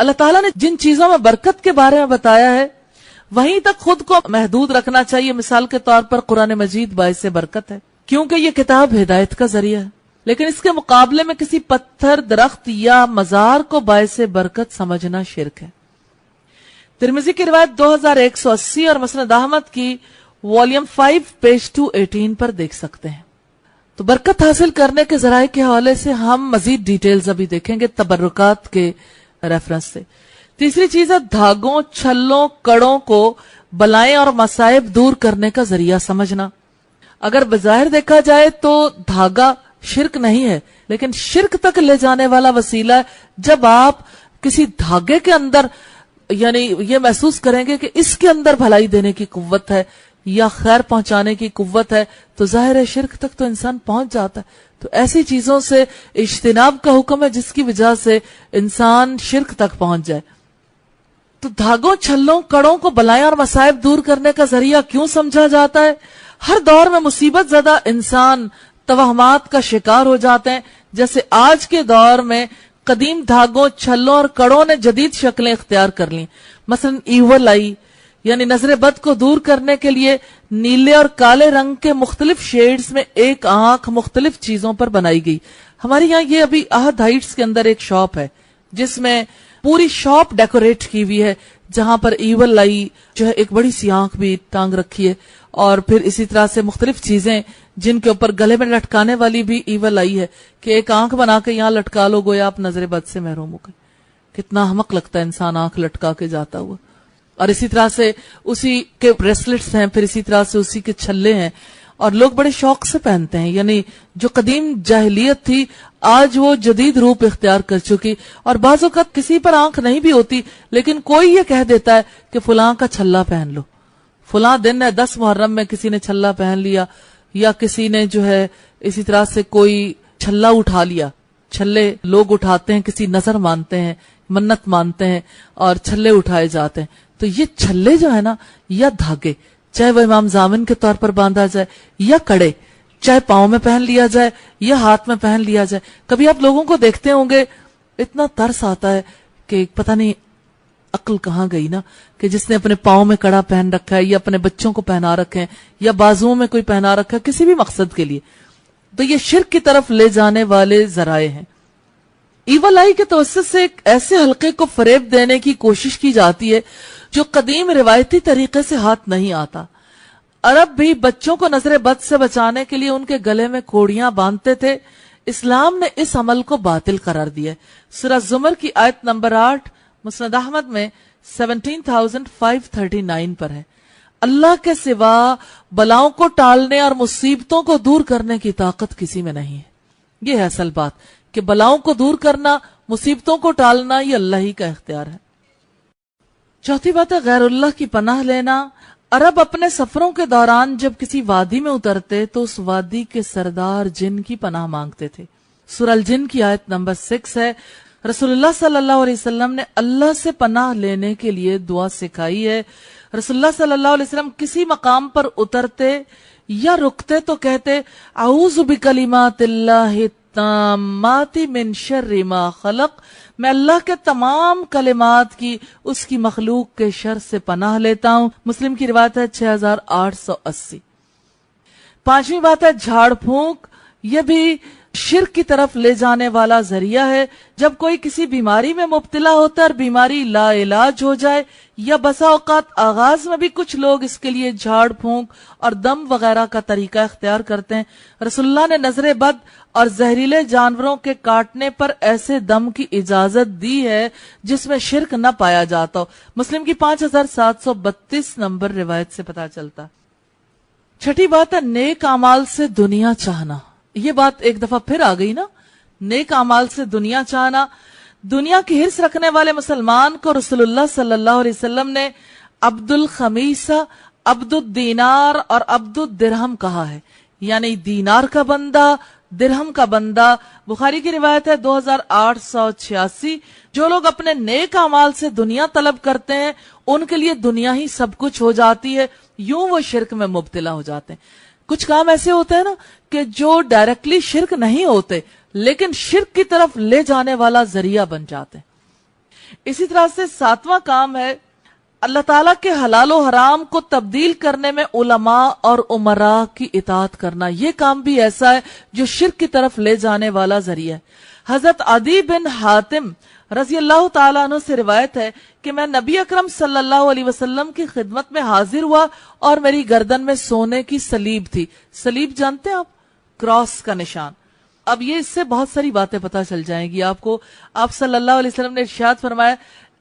اللہ تعالیٰ نے جن چیزوں میں برکت کے بارے میں بتایا ہے وہیں تک خود کو محدود رکھنا چاہیے. مثال کے طور پر قرآن مجید باعث برکت ہے کیونکہ یہ کتاب ہدایت کا ذریعہ ہے، لیکن اس کے مقابلے میں کسی پتھر، درخت یا مزار کو باعث برکت سمجھنا شرک ہے. ترمذی کی روایت 2180 اور مسند احمد کی والیوم 5 پیج 218 پر دیکھ سکتے ہیں. تو برکت حاصل کرنے کے ذرائع کے حوالے سے ہم مزید ڈیٹیلز ابھی دیکھیں گے تبرکات کے ریفرنس سے. تیسری چیز ہے دھاگوں، چھلوں، کڑوں کو بلائیں اور مصائب دور کرنے کا ذریعہ سمجھنا. اگر بظاہر دیکھا جائے تو دھاگا شرک نہیں ہے، لیکن شرک تک لے جانے والا وسیلہ ہے جب آپ کسی دھاگے کے اندر یعنی یہ محسوس کریں گے کہ اس کے اندر بھلائی دینے کی قوت ہے یا خیر پہنچانے کی قوت ہے، تو ظاہر ہے شرک تک تو انسان پہنچ جاتا ہے. تو ایسی چیزوں سے اجتناب کا حکم ہے جس کی وجہ سے انسان شرک تک پہنچ جائے. تو دھاگوں، چھلوں، کڑوں کو بلائیں اور مصائب دور کرنے کا ذریعہ کیوں سمجھا جاتا ہے؟ ہر دور میں مصیبت زدہ انسان توہمات کا شکار ہو جاتے ہیں. جیسے آج کے دور میں قدیم دھاگوں، چھلوں اور کڑوں نے جدید شکلیں اختیار کر لیں. مثلا ایول آئی یعنی نظر بد کو دور کرنے کے لیے نیلے اور کالے رنگ کے مختلف شیڈز میں ایک آنکھ مختلف چیزوں پر بنائی گئی. ہمارے یہاں یہ ابھی احد ہائٹس کے اندر ایک شاپ ہے جس میں پوری شاپ ڈیکوریٹ کی ہوئی ہے، جہاں پر ایول آئی جو ہے ایک بڑی سی آنکھ بھی ٹانگ رکھی ہے، اور پھر اسی طرح سے مختلف چیزیں جن کے اوپر گلے میں لٹکانے والی بھی ایول آئی ہے کہ ایک آنکھ بنا کے یہاں لٹکا لو گویا آپ نظر بد سے محروم ہو گئے. کتنا احمق لگتا ہے انسان آنکھ لٹکا کے جاتا ہوا. اور اسی طرح سے اسی کے بریسلٹس ہیں، پھر اسی طرح سے اسی کے چھلے ہیں، اور لوگ بڑے شوق سے پہنتے ہیں. یعنی جو قدیم جاہلیت تھی آج وہ جدید روپ اختیار کر چکی، اور بعض اوقات کسی پر آنکھ نہیں بھی ہوتی لیکن کوئی یہ کہہ دیتا ہے کہ فلاں کا چھلا پہن لو، فلاں دن ہے 10 محرم میں کسی نے چھلا پہن لیا، یا کسی نے جو ہے اسی طرح سے کوئی چھلا اٹھا لیا. چھلے لوگ اٹھاتے ہیں، کسی نظر مانتے ہیں، منت مانتے ہیں اور چھلے اٹھائے جاتے ہیں. تو یہ چھلے جو ہے نا، یا دھاگے، چاہے وہ امام ضامن کے طور پر باندھا جائے یا کڑے، چاہے پاؤں میں پہن لیا جائے یا ہاتھ میں پہن لیا جائے. کبھی آپ لوگوں کو دیکھتے ہوں گے اتنا ترس آتا ہے کہ پتہ نہیں عقل کہاں گئی نا، کہ جس نے اپنے پاؤں میں کڑا پہن رکھا ہے یا اپنے بچوں کو پہنا رکھے ہیں یا بازوؤں میں کوئی پہنا رکھا ہے کسی بھی مقصد کے لیے. تو یہ شرک کی طرف لے جانے والے ذرائع ہیں. ایول آئی کے توسط سے ایک ایسے حلقے کو فریب دینے کی کوشش کی جاتی ہے جو قدیم روایتی طریقے سے ہاتھ نہیں آتا. عرب بھی بچوں کو نظر بد سے بچانے کے لیے ان کے گلے میں کوڑیاں باندھتے تھے. اسلام نے اس عمل کو باطل قرار دیا ہے. سورہ زمر کی آیت نمبر 8 مسند احمد میں 17539 پر ہے. اللہ کے سوا بلاؤں کو ٹالنے اور مصیبتوں کو دور کرنے کی طاقت کسی میں نہیں ہے. یہ ہے اصل بات کہ بلاؤں کو دور کرنا، مصیبتوں کو ٹالنا یہ اللہ ہی کا اختیار ہے. چوتھی بات ہے غیر اللہ کی پناہ لینا. عرب اپنے سفروں کے دوران جب کسی وادی میں اترتے تو اس وادی کے سردار جن کی پناہ مانگتے تھے. سورہ الجن کی آیت نمبر 6 ہے. رسول اللہ صلی اللہ علیہ وسلم نے اللہ سے پناہ لینے کے لیے دعا سکھائی ہے. رسول اللہ صلی اللہ علیہ وسلم کسی مقام پر اترتے یا رکتے تو کہتے اعوذ بکلمات اللہ التامات من شر ما خلق. میں اللہ کے تمام کلمات کی اس کی مخلوق کے شر سے پناہ لیتا ہوں. مسلم کی روایت ہے 6880. پانچویں بات ہے جھاڑ پھونک. یہ بھی شرک کی طرف لے جانے والا ذریعہ ہے. جب کوئی کسی بیماری میں مبتلا ہوتا ہے اور بیماری لا علاج ہو جائے، یا بسا اوقات آغاز میں بھی کچھ لوگ اس کے لیے جھاڑ پھونک اور دم وغیرہ کا طریقہ اختیار کرتے ہیں. رسول اللہ نے نظر بد اور زہریلے جانوروں کے کاٹنے پر ایسے دم کی اجازت دی ہے جس میں شرک نہ پایا جاتا ہو. مسلم کی 5732 نمبر روایت سے پتا چلتا. چھٹی بات ہے نیک اعمال سے دنیا چاہنا. یہ بات ایک دفعہ پھر آ گئی نا، نیک اعمال سے دنیا چاہنا. دنیا کی حرص رکھنے والے مسلمان کو رسول اللہ صلی اللہ علیہ وسلم نے عبد الخمیسہ، عبد الدینار اور عبد الدرہم کہا ہے، یعنی دینار کا بندہ، درہم کا بندہ. بخاری کی روایت ہے 2886. جو لوگ اپنے نیک اعمال سے دنیا طلب کرتے ہیں ان کے لیے دنیا ہی سب کچھ ہو جاتی ہے، یوں وہ شرک میں مبتلا ہو جاتے ہیں. کچھ کام ایسے ہوتے ہیں نا کہ جو ڈائریکٹلی شرک نہیں ہوتے لیکن شرک کی طرف لے جانے والا ذریعہ بن جاتے ہیں. اسی طرح سے 7واں کام ہے اللہ تعالیٰ کے حلال و حرام کو تبدیل کرنے میں علماء اور امراء کی اطاعت کرنا. یہ کام بھی ایسا ہے جو شرک کی طرف لے جانے والا ذریعہ ہے. حضرت عدی بن حاتم رضی اللہ تعالیٰ عنہ سے روایت ہے کہ میں نبی اکرم صلی اللہ علیہ وسلم کی خدمت میں حاضر ہوا اور میری گردن میں سونے کی سلیب تھی. سلیب جانتے ہیں آپ؟ کراس کا نشان. اب یہ اس سے بہت ساری باتیں پتہ چل جائیں گی آپ کو. آپ صلی اللہ علیہ وسلم نے ارشاد فرمایا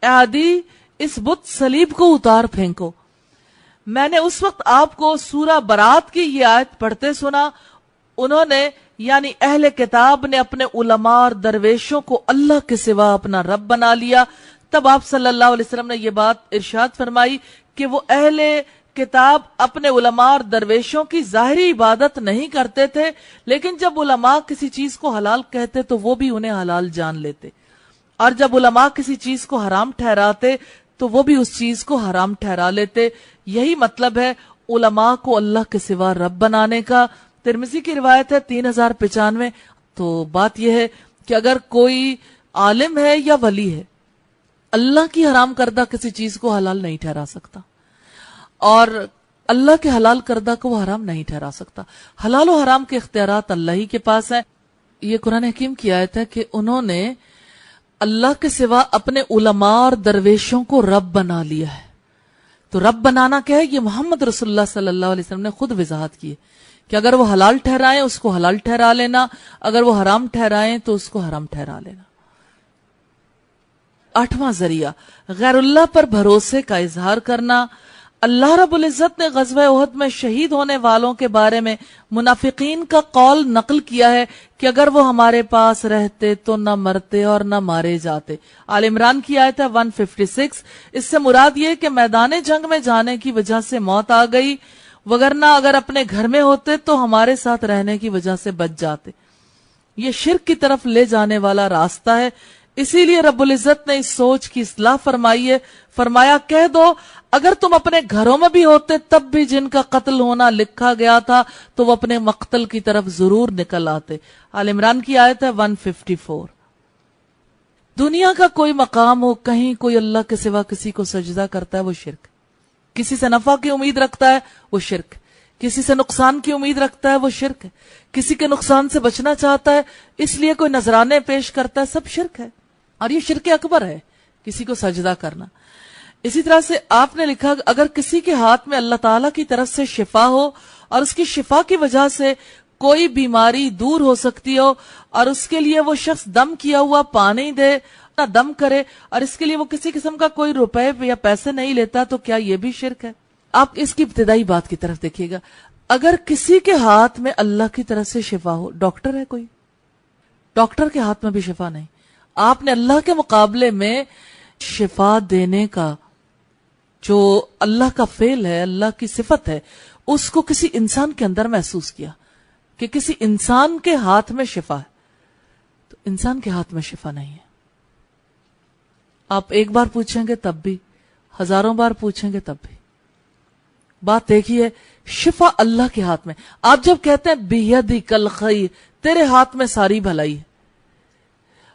اے عدی اس بت سلیب کو اتار پھینکو. میں نے اس وقت آپ کو سورہ برات کی یہ آیت پڑھتے سنا. انہوں نے یعنی اہل کتاب نے اپنے علماء اور درویشوں کو اللہ کے سوا اپنا رب بنا لیا. تب آپ صلی اللہ علیہ وسلم نے یہ بات ارشاد فرمائی کہ وہ اہل کتاب اپنے علماء اور درویشوں کی ظاہری عبادت نہیں کرتے تھے، لیکن جب علماء کسی چیز کو حلال کہتے تو وہ بھی انہیں حلال جان لیتے، اور جب علماء کسی چیز کو حرام ٹھہراتے تو وہ بھی اس چیز کو حرام ٹھہرا لیتے. یہی مطلب ہے علماء کو اللہ کے سوا رب بنانے کا. ترمذی کی روایت ہے 3095. تو بات یہ ہے کہ اگر کوئی عالم ہے یا ولی ہے اللہ کی حرام کردہ کسی چیز کو حلال نہیں ٹھہرا سکتا اور اللہ کے حلال کردہ کو وہ حرام نہیں ٹھہرا سکتا. حلال و حرام کے اختیارات اللہ ہی کے پاس ہیں. یہ قرآن حکیم کی آیت ہے کہ انہوں نے اللہ کے سوا اپنے علماء اور درویشوں کو رب بنا لیا ہے. تو رب بنانا کیا ہے؟ یہ محمد رسول اللہ صلی اللہ علیہ وسلم نے خود وضاحت کی ہے کہ اگر وہ حلال ٹھہرائیں اس کو حلال ٹھہرا لینا، اگر وہ حرام ٹھہرائیں تو اس کو حرام ٹھہرا لینا. 8واں ذریعہ غیر اللہ پر بھروسے کا اظہار کرنا. اللہ رب العزت نے غزوہ احد میں شہید ہونے والوں کے بارے میں منافقین کا قول نقل کیا ہے کہ اگر وہ ہمارے پاس رہتے تو نہ مرتے اور نہ مارے جاتے. آل عمران کی آیت ہے 156. اس سے مراد یہ کہ میدان جنگ میں جانے کی وجہ سے موت آ گئی، وگرنہ اگر اپنے گھر میں ہوتے تو ہمارے ساتھ رہنے کی وجہ سے بچ جاتے. یہ شرک کی طرف لے جانے والا راستہ ہے. اسی لیے رب العزت نے اس سوچ کی اصلاح فرمائی ہے. فرمایا کہہ دو اگر تم اپنے گھروں میں بھی ہوتے تب بھی جن کا قتل ہونا لکھا گیا تھا تو وہ اپنے مقتل کی طرف ضرور نکل آتے. آل عمران کی آیت ہے 154. دنیا کا کوئی مقام ہو، کہیں کوئی اللہ کے سوا کسی کو سجدہ کرتا ہے وہ شرک. کسی سے نفع کی امید رکھتا ہے وہ شرک. کسی سے نقصان کی امید رکھتا ہے وہ شرک ہے. کسی کے نقصان سے بچنا چاہتا ہے اس لیے کوئی نذرانے پیش کرتا ہے، سب شرک ہے. اور یہ شرک اکبر ہے کسی کو سجدہ کرنا. اسی طرح سے آپ نے لکھا اگر کسی کے ہاتھ میں اللہ تعالیٰ کی طرف سے شفا ہو اور اس کی شفا کی وجہ سے کوئی بیماری دور ہو سکتی ہو اور اس کے لیے وہ شخص دم کیا ہوا پانی دے نہ دم کرے اور اس کے لیے وہ کسی قسم کا کوئی روپے یا پیسے نہیں لیتا تو کیا یہ بھی شرک ہے؟ آپ اس کی ابتدائی بات کی طرف دیکھیے گا. اگر کسی کے ہاتھ میں اللہ کی طرف سے شفا ہو، ڈاکٹر ہے کوئی، ڈاکٹر کے ہاتھ میں بھی شفا نہیں، آپ نے اللہ کے مقابلے میں شفا دینے کا جو اللہ کا فعل ہے، اللہ کی صفت ہے، اس کو کسی انسان کے اندر محسوس کیا کہ کسی انسان کے ہاتھ میں شفا ہے، تو انسان کے ہاتھ میں شفا نہیں ہے. آپ ایک بار پوچھیں گے تب بھی، ہزاروں بار پوچھیں گے تب بھی بات ایک ہی ہے، شفا اللہ کے ہاتھ میں. آپ جب کہتے ہیں بیدک الخیر، تیرے ہاتھ میں ساری بھلائی ہے.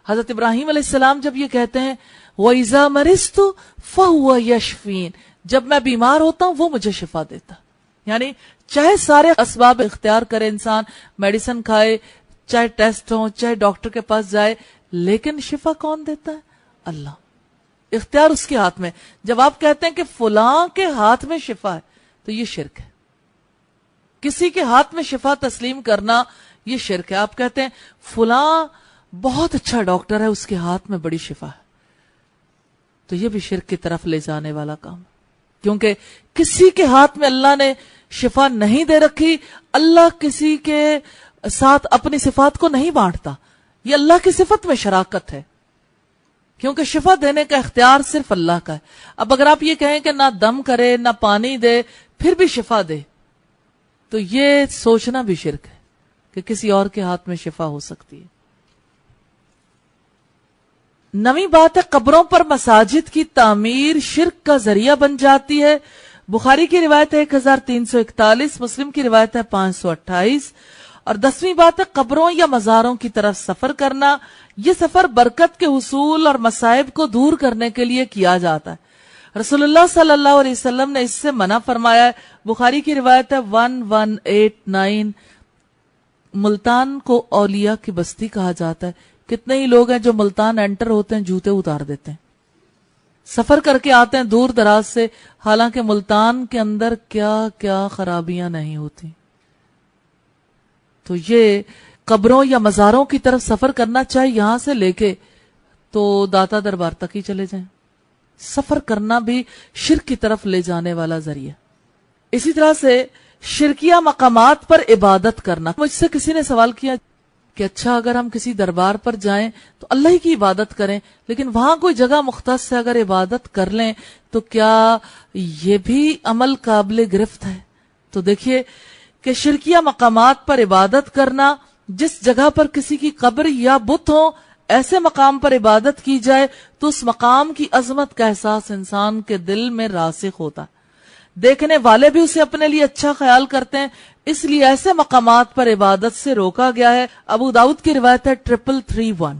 حضرت ابراہیم علیہ السلام جب یہ کہتے ہیں وَإِذَا مَرِضْتُ فَهُوَ يَشْفِينِ، جب میں بیمار ہوتا ہوں وہ مجھے شفا دیتا. یعنی چاہے سارے اسباب اختیار کرے انسان، میڈیسن کھائے، چاہے ٹیسٹ ہوں، چاہے ڈاکٹر کے پاس جائے، لیکن شفا کون دیتا ہے؟ اللہ. اختیار اس کے ہاتھ میں. جب آپ کہتے ہیں کہ فلاں کے ہاتھ میں شفا ہے تو یہ شرک ہے. کسی کے ہاتھ میں شفا تسلیم کرنا یہ شرک ہے. آپ کہتے ہیں فلاں بہت اچھا ڈاکٹر ہے، اس کے ہاتھ میں بڑی شفا ہے، تو یہ بھی شرک کی طرف لے جانے والا کام، کیونکہ کسی کے ہاتھ میں اللہ نے شفا نہیں دے رکھی. اللہ کسی کے ساتھ اپنی صفات کو نہیں بانٹتا، یہ اللہ کی صفت میں شراکت ہے، کیونکہ شفا دینے کا اختیار صرف اللہ کا ہے. اب اگر آپ یہ کہیں کہ نہ دم کرے نہ پانی دے پھر بھی شفا دے، تو یہ سوچنا بھی شرک ہے کہ کسی اور کے ہاتھ میں شفا ہو سکتی ہے. 9ویں بات ہے قبروں پر مساجد کی تعمیر شرک کا ذریعہ بن جاتی ہے. بخاری کی روایت ہے 1341، مسلم کی روایت ہے 528. اور 10ویں بات ہے قبروں یا مزاروں کی طرف سفر کرنا. یہ سفر برکت کے حصول اور مصائب کو دور کرنے کے لیے کیا جاتا ہے. رسول اللہ صلی اللہ علیہ وسلم نے اس سے منع فرمایا ہے. بخاری کی روایت ہے 1189. ملتان کو اولیاء کی بستی کہا جاتا ہے. کتنے ہی لوگ ہیں جو ملتان انٹر ہوتے ہیں جوتے اتار دیتے ہیں, سفر کر کے آتے ہیں دور دراز سے, حالانکہ ملتان کے اندر کیا کیا خرابیاں نہیں ہوتی. تو یہ قبروں یا مزاروں کی طرف سفر کرنا, چاہے یہاں سے لے کے تو داتا دربار تک ہی چلے جائیں, سفر کرنا بھی شرک کی طرف لے جانے والا ذریعہ. اسی طرح سے شرکیہ مقامات پر عبادت کرنا. مجھ سے کسی نے سوال کیا کہ اچھا اگر ہم کسی دربار پر جائیں تو اللہ ہی کی عبادت کریں, لیکن وہاں کوئی جگہ مختص سے اگر عبادت کر لیں تو کیا یہ بھی عمل قابل گرفت ہے؟ تو دیکھیے کہ شرکیہ مقامات پر عبادت کرنا, جس جگہ پر کسی کی قبر یا بت ہو, ایسے مقام پر عبادت کی جائے تو اس مقام کی عظمت کا احساس انسان کے دل میں راسخ ہوتا ہے. دیکھنے والے بھی اسے اپنے لیے اچھا خیال کرتے ہیں, اس لیے ایسے مقامات پر عبادت سے روکا گیا ہے. ابو داؤد کی روایت ہے 3331.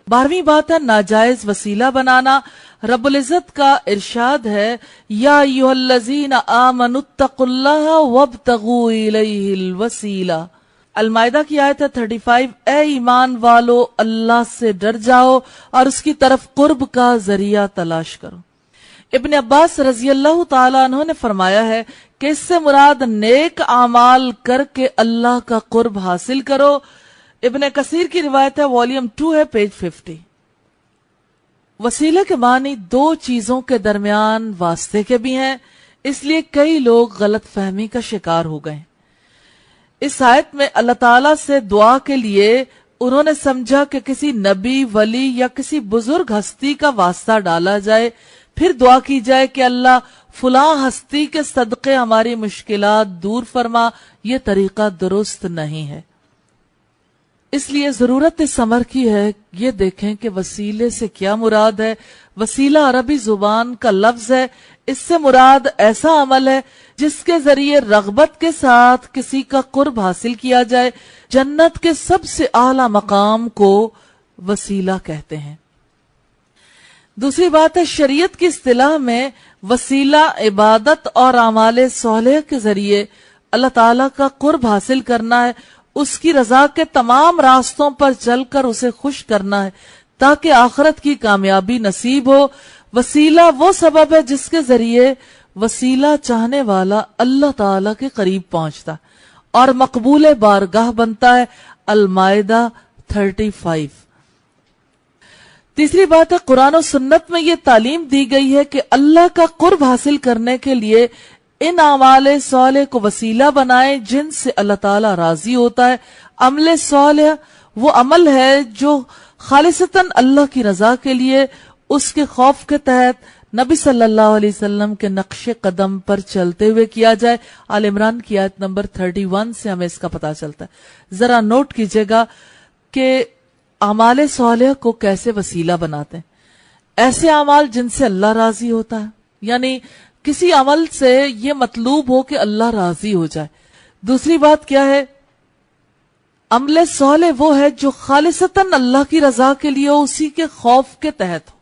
12ویں بات ہے ناجائز وسیلہ بنانا. رب العزت کا ارشاد ہے یا ایھا الذین آمنوا اتقوا اللہ وابتغوا الیہ الوسیلہ. المائدہ کی آیت ہے 35. اے ایمان والو اللہ سے ڈر جاؤ اور اس کی طرف قرب کا ذریعہ تلاش کرو. ابن عباس رضی اللہ تعالیٰ عنہ نے فرمایا ہے کہ اس سے مراد نیک اعمال کر کے اللہ کا قرب حاصل کرو. ابن کثیر کی روایت ہے والیوم 2 ہے پیج 50. وسیلے کے معنی دو چیزوں کے درمیان واسطے کے بھی ہیں, اس لیے کئی لوگ غلط فہمی کا شکار ہو گئے. اس آیت میں اللہ تعالیٰ سے دعا کے لیے انہوں نے سمجھا کہ کسی نبی, ولی یا کسی بزرگ ہستی کا واسطہ ڈالا جائے, پھر دعا کی جائے کہ اللہ فلاں ہستی کے صدقے ہماری مشکلات دور فرما. یہ طریقہ درست نہیں ہے. اس لیے ضرورت اس امر کی ہے یہ دیکھیں کہ وسیلے سے کیا مراد ہے. وسیلہ عربی زبان کا لفظ ہے, اس سے مراد ایسا عمل ہے جس کے ذریعے رغبت کے ساتھ کسی کا قرب حاصل کیا جائے. جنت کے سب سے اعلیٰ مقام کو وسیلہ کہتے ہیں. دوسری بات ہے شریعت کی اصطلاح میں وسیلہ عبادت اور اعمال صالح کے ذریعے اللہ تعالیٰ کا قرب حاصل کرنا ہے, اس کی رضا کے تمام راستوں پر چل کر اسے خوش کرنا ہے تاکہ آخرت کی کامیابی نصیب ہو. وسیلہ وہ سبب ہے جس کے ذریعے وسیلہ چاہنے والا اللہ تعالیٰ کے قریب پہنچتا اور مقبول بارگاہ بنتا ہے. المائدہ 35. تیسری بات ہے قرآن و سنت میں یہ تعلیم دی گئی ہے کہ اللہ کا قرب حاصل کرنے کے لیے ان اعمال صالح کو وسیلہ بنائیں جن سے اللہ تعالیٰ راضی ہوتا ہے. عمل صالح وہ عمل ہے جو خالصتاً اللہ کی رضا کے لیے اس کے خوف کے تحت نبی صلی اللہ علیہ وسلم کے نقش قدم پر چلتے ہوئے کیا جائے. آل عمران کی آیت نمبر 31 سے ہمیں اس کا پتہ چلتا ہے. ذرا نوٹ کیجئے گا کہ اعمال صالح کو کیسے وسیلہ بناتے ہیں. ایسے اعمال جن سے اللہ راضی ہوتا ہے, یعنی کسی عمل سے یہ مطلوب ہو کہ اللہ راضی ہو جائے. دوسری بات کیا ہے, عمل صالح وہ ہے جو خالصتاً اللہ کی رضا کے لیے ہو, اسی کے خوف کے تحت ہو.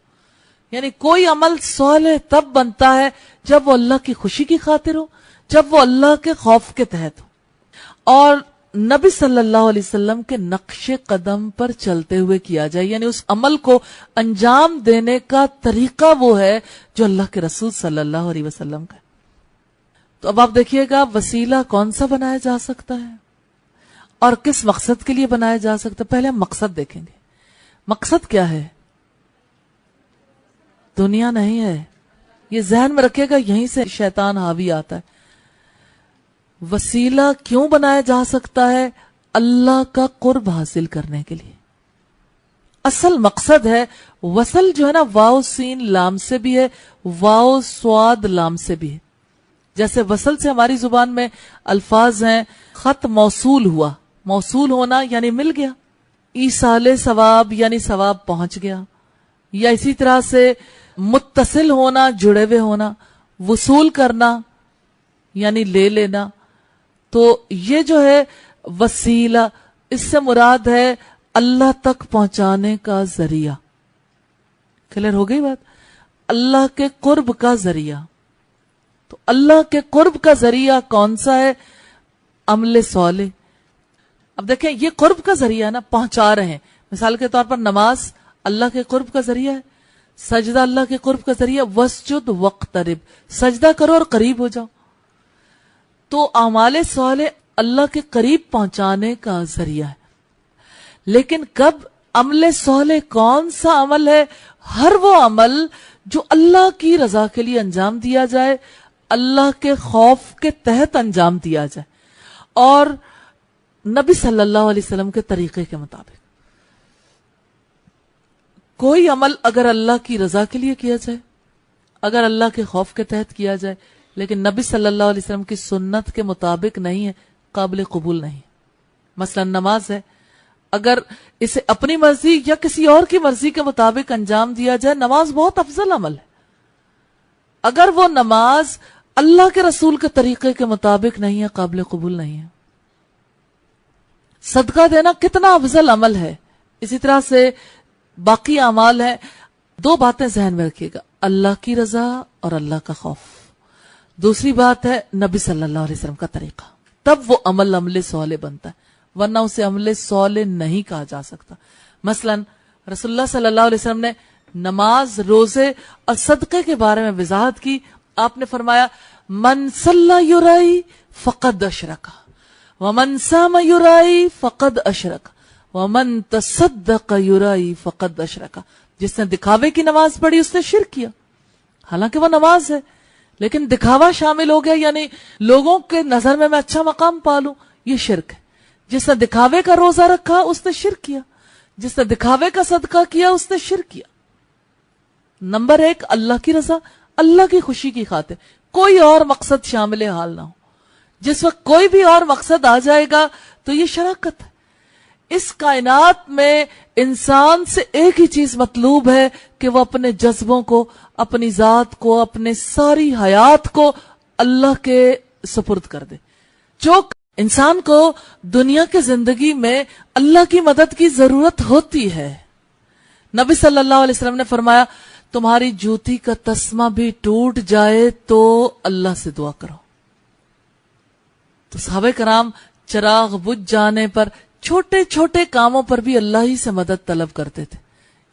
یعنی کوئی عمل صالح تب بنتا ہے جب وہ اللہ کی خوشی کی خاطر ہو, جب وہ اللہ کے خوف کے تحت ہو اور نبی صلی اللہ علیہ وسلم کے نقش قدم پر چلتے ہوئے کیا جائے. یعنی اس عمل کو انجام دینے کا طریقہ وہ ہے جو اللہ کے رسول صلی اللہ علیہ وسلم کا ہے. تو اب آپ دیکھیے گا وسیلہ کون سا بنایا جا سکتا ہے اور کس مقصد کے لیے بنایا جا سکتا ہے. پہلے ہم مقصد دیکھیں گے. مقصد کیا ہے؟ دنیا نہیں ہے, یہ ذہن میں رکھے گا, یہیں سے شیطان حاوی آتا ہے. وسیلہ کیوں بنایا جا سکتا ہے؟ اللہ کا قرب حاصل کرنے کے لیے. اصل مقصد ہے وصل جو ہے نا, واو سین لام سے بھی ہے, واو سواد لام سے بھی ہے. جیسے وصل سے ہماری زبان میں الفاظ ہیں خط موصول ہوا, موصول ہونا یعنی مل گیا, ایصال ثواب یعنی ثواب پہنچ گیا, یا اسی طرح سے متصل ہونا جڑے ہوئے ہونا, وصول کرنا یعنی لے لینا. تو یہ جو ہے وسیلہ، اس سے مراد ہے اللہ تک پہنچانے کا ذریعہ. کلیئر ہو گئی بات؟ اللہ کے قرب کا ذریعہ. تو اللہ کے قرب کا ذریعہ کون سا ہے؟ عمل صالح. اب دیکھیں یہ قرب کا ذریعہ ہے نا، پہنچا رہے ہیں. مثال کے طور پر نماز اللہ کے قرب کا ذریعہ ہے، سجدہ اللہ کے قرب کا ذریعہ. وسجد وقترب، سجدہ کرو اور قریب ہو جاؤ. تو اعمال صالح اللہ کے قریب پہنچانے کا ذریعہ ہے. لیکن کب عمل صالح کون سا عمل ہے؟ ہر وہ عمل جو اللہ کی رضا کے لیے انجام دیا جائے، اللہ کے خوف کے تحت انجام دیا جائے، اور نبی صلی اللہ علیہ وسلم کے طریقے کے مطابق. کوئی عمل اگر اللہ کی رضا کے لیے کیا جائے، اگر اللہ کے خوف کے تحت کیا جائے، لیکن نبی صلی اللہ علیہ وسلم کی سنت کے مطابق نہیں ہے، قابل قبول نہیں. مثلا نماز ہے، اگر اسے اپنی مرضی یا کسی اور کی مرضی کے مطابق انجام دیا جائے، نماز بہت افضل عمل ہے. اگر وہ نماز اللہ کے رسول کے طریقے کے مطابق نہیں ہے، قابل قبول نہیں ہے. صدقہ دینا کتنا افضل عمل ہے. اسی طرح سے باقی اعمال ہیں. دو باتیں ذہن میں رکھیے گا، اللہ کی رضا اور اللہ کا خوف. دوسری بات ہے نبی صلی اللہ علیہ وسلم کا طریقہ. تب وہ عمل صالح بنتا ہے، ورنہ اسے عمل صالح نہیں کہا جا سکتا. مثلا رسول اللہ صلی اللہ علیہ وسلم نے نماز، روزے اور صدقے کے بارے میں وضاحت کی. آپ نے فرمایا من صلی یرائی فقد اشرک ومن صام یرائی فقد اشرک ومن تصدق یرائی فقد اشرک. جس نے دکھاوے کی نماز پڑھی اس نے شرک کیا. حالانکہ وہ نماز ہے لیکن دکھاوا شامل ہو گیا، یعنی لوگوں کے نظر میں اچھا مقام پالوں، یہ شرک ہے. جس نے دکھاوے کا روزہ رکھا اس نے شرک کیا، جس نے دکھاوے کا صدقہ کیا اس نے شرک کیا. نمبر ایک اللہ کی رضا، اللہ کی خوشی کی خاطر، کوئی اور مقصد شامل حال نہ ہو. جس وقت کوئی بھی اور مقصد آ جائے گا تو یہ شراکت ہے. اس کائنات میں انسان سے ایک ہی چیز مطلوب ہے کہ وہ اپنے جذبوں کو، اپنی ذات کو، اپنے ساری حیات کو اللہ کے سپرد کر دے. جو انسان کو دنیا کی زندگی میں اللہ کی مدد کی ضرورت ہوتی ہے، نبی صلی اللہ علیہ وسلم نے فرمایا تمہاری جوتی کا تسمہ بھی ٹوٹ جائے تو اللہ سے دعا کرو. تو صحابہ کرام چراغ بجھ جانے پر چھوٹے چھوٹے کاموں پر بھی اللہ ہی سے مدد طلب کرتے تھے.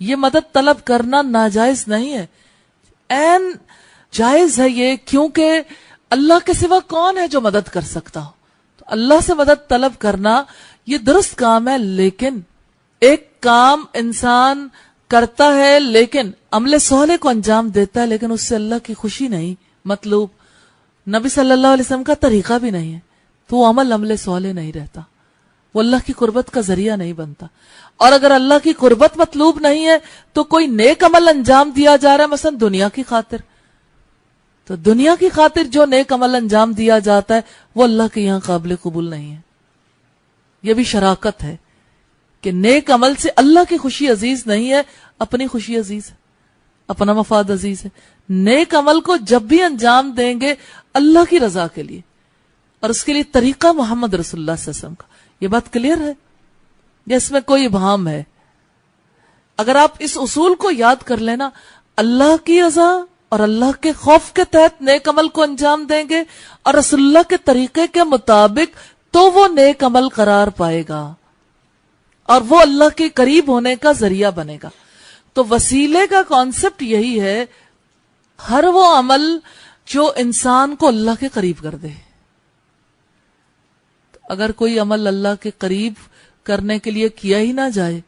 یہ مدد طلب کرنا ناجائز نہیں ہے، عین جائز ہے یہ، کیونکہ اللہ کے سوا کون ہے جو مدد کر سکتا ہو. تو اللہ سے مدد طلب کرنا یہ درست کام ہے. لیکن ایک کام انسان کرتا ہے لیکن عمل صالح کو انجام دیتا ہے، لیکن اس سے اللہ کی خوشی نہیں مطلوب، نبی صلی اللہ علیہ وسلم کا طریقہ بھی نہیں ہے، تو وہ عمل صالح نہیں رہتا، وہ اللہ کی قربت کا ذریعہ نہیں بنتا. اور اگر اللہ کی قربت مطلوب نہیں ہے تو کوئی نیک عمل انجام دیا جا رہا ہے، مثلا دنیا کی خاطر، تو دنیا کی خاطر جو نیک عمل انجام دیا جاتا ہے وہ اللہ کے یہاں قابل قبول نہیں ہے. یہ بھی شراکت ہے کہ نیک عمل سے اللہ کی خوشی عزیز نہیں ہے، اپنی خوشی عزیز ہے، اپنا مفاد عزیز ہے. نیک عمل کو جب بھی انجام دیں گے اللہ کی رضا کے لیے، اور اس کے لیے طریقہ محمد رسول اللہ صلی اللہ علیہ وسلم کا. یہ بات کلیئر ہے یا اس میں کوئی ابہام ہے؟ اگر آپ اس اصول کو یاد کر لینا، اللہ کی رضا اور اللہ کے خوف کے تحت نیک عمل کو انجام دیں گے اور رسول اللہ کے طریقے کے مطابق، تو وہ نیک عمل قرار پائے گا اور وہ اللہ کے قریب ہونے کا ذریعہ بنے گا. تو وسیلے کا کانسیپٹ یہی ہے، ہر وہ عمل جو انسان کو اللہ کے قریب کر دے. اگر کوئی عمل اللہ کے قریب کرنے کے لیے کیا ہی نہ جائے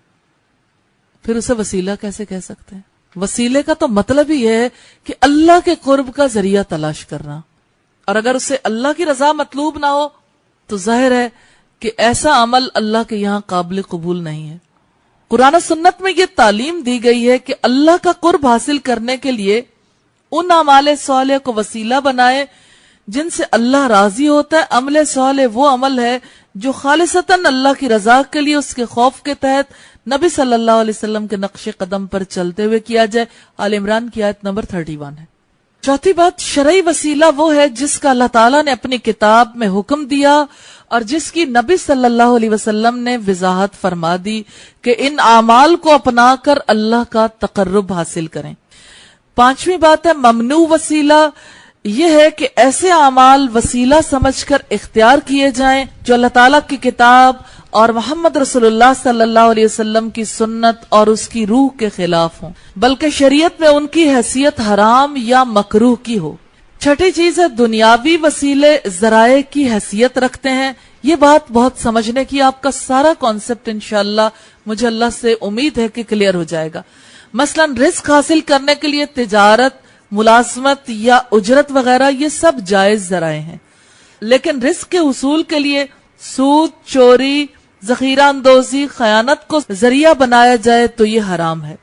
پھر اسے وسیلہ کیسے کہہ سکتے ہیں؟ وسیلے کا تو مطلب ہی ہے کہ اللہ کے قرب کا ذریعہ تلاش کرنا، اور اگر اسے اللہ کی رضا مطلوب نہ ہو تو ظاہر ہے کہ ایسا عمل اللہ کے یہاں قابل قبول نہیں ہے. قرآن و سنت میں یہ تعلیم دی گئی ہے کہ اللہ کا قرب حاصل کرنے کے لیے ان اعمال صالح کو وسیلہ بنائے جن سے اللہ راضی ہوتا ہے. عمل صالح وہ عمل ہے جو خالصتاً اللہ کی رضا کے لیے، اس کے خوف کے تحت، نبی صلی اللہ علیہ وسلم کے نقش قدم پر چلتے ہوئے کیا جائے. آل عمران کی آیت نمبر 31 ہے. چوتھی بات، شرعی وسیلہ وہ ہے جس کا اللہ تعالیٰ نے اپنی کتاب میں حکم دیا اور جس کی نبی صلی اللہ علیہ وسلم نے وضاحت فرما دی کہ ان اعمال کو اپنا کر اللہ کا تقرب حاصل کریں۔ پانچویں بات ہے ممنوع وسیلہ، یہ ہے کہ ایسے اعمال وسیلہ سمجھ کر اختیار کیے جائیں جو اللہ تعالیٰ کی کتاب اور محمد رسول اللہ صلی اللہ علیہ وسلم کی سنت اور اس کی روح کے خلاف ہوں، بلکہ شریعت میں ان کی حیثیت حرام یا مکروہ کی ہو۔ چھٹی چیز ہے دنیاوی وسیلے ذرائع کی حیثیت رکھتے ہیں۔ یہ بات بہت سمجھنے کی، آپ کا سارا کانسیپٹ انشاءاللہ مجھے اللہ سے امید ہے کہ کلیئر ہو جائے گا۔ مثلا رزق حاصل کرنے کے لیے تجارت، ملازمت یا اجرت وغیرہ یہ سب جائز ذرائع ہیں، لیکن رزق کے حصول کے لیے سود، چوری، ذخیرہ اندوزی، خیانت کو ذریعہ بنایا جائے تو یہ حرام ہے۔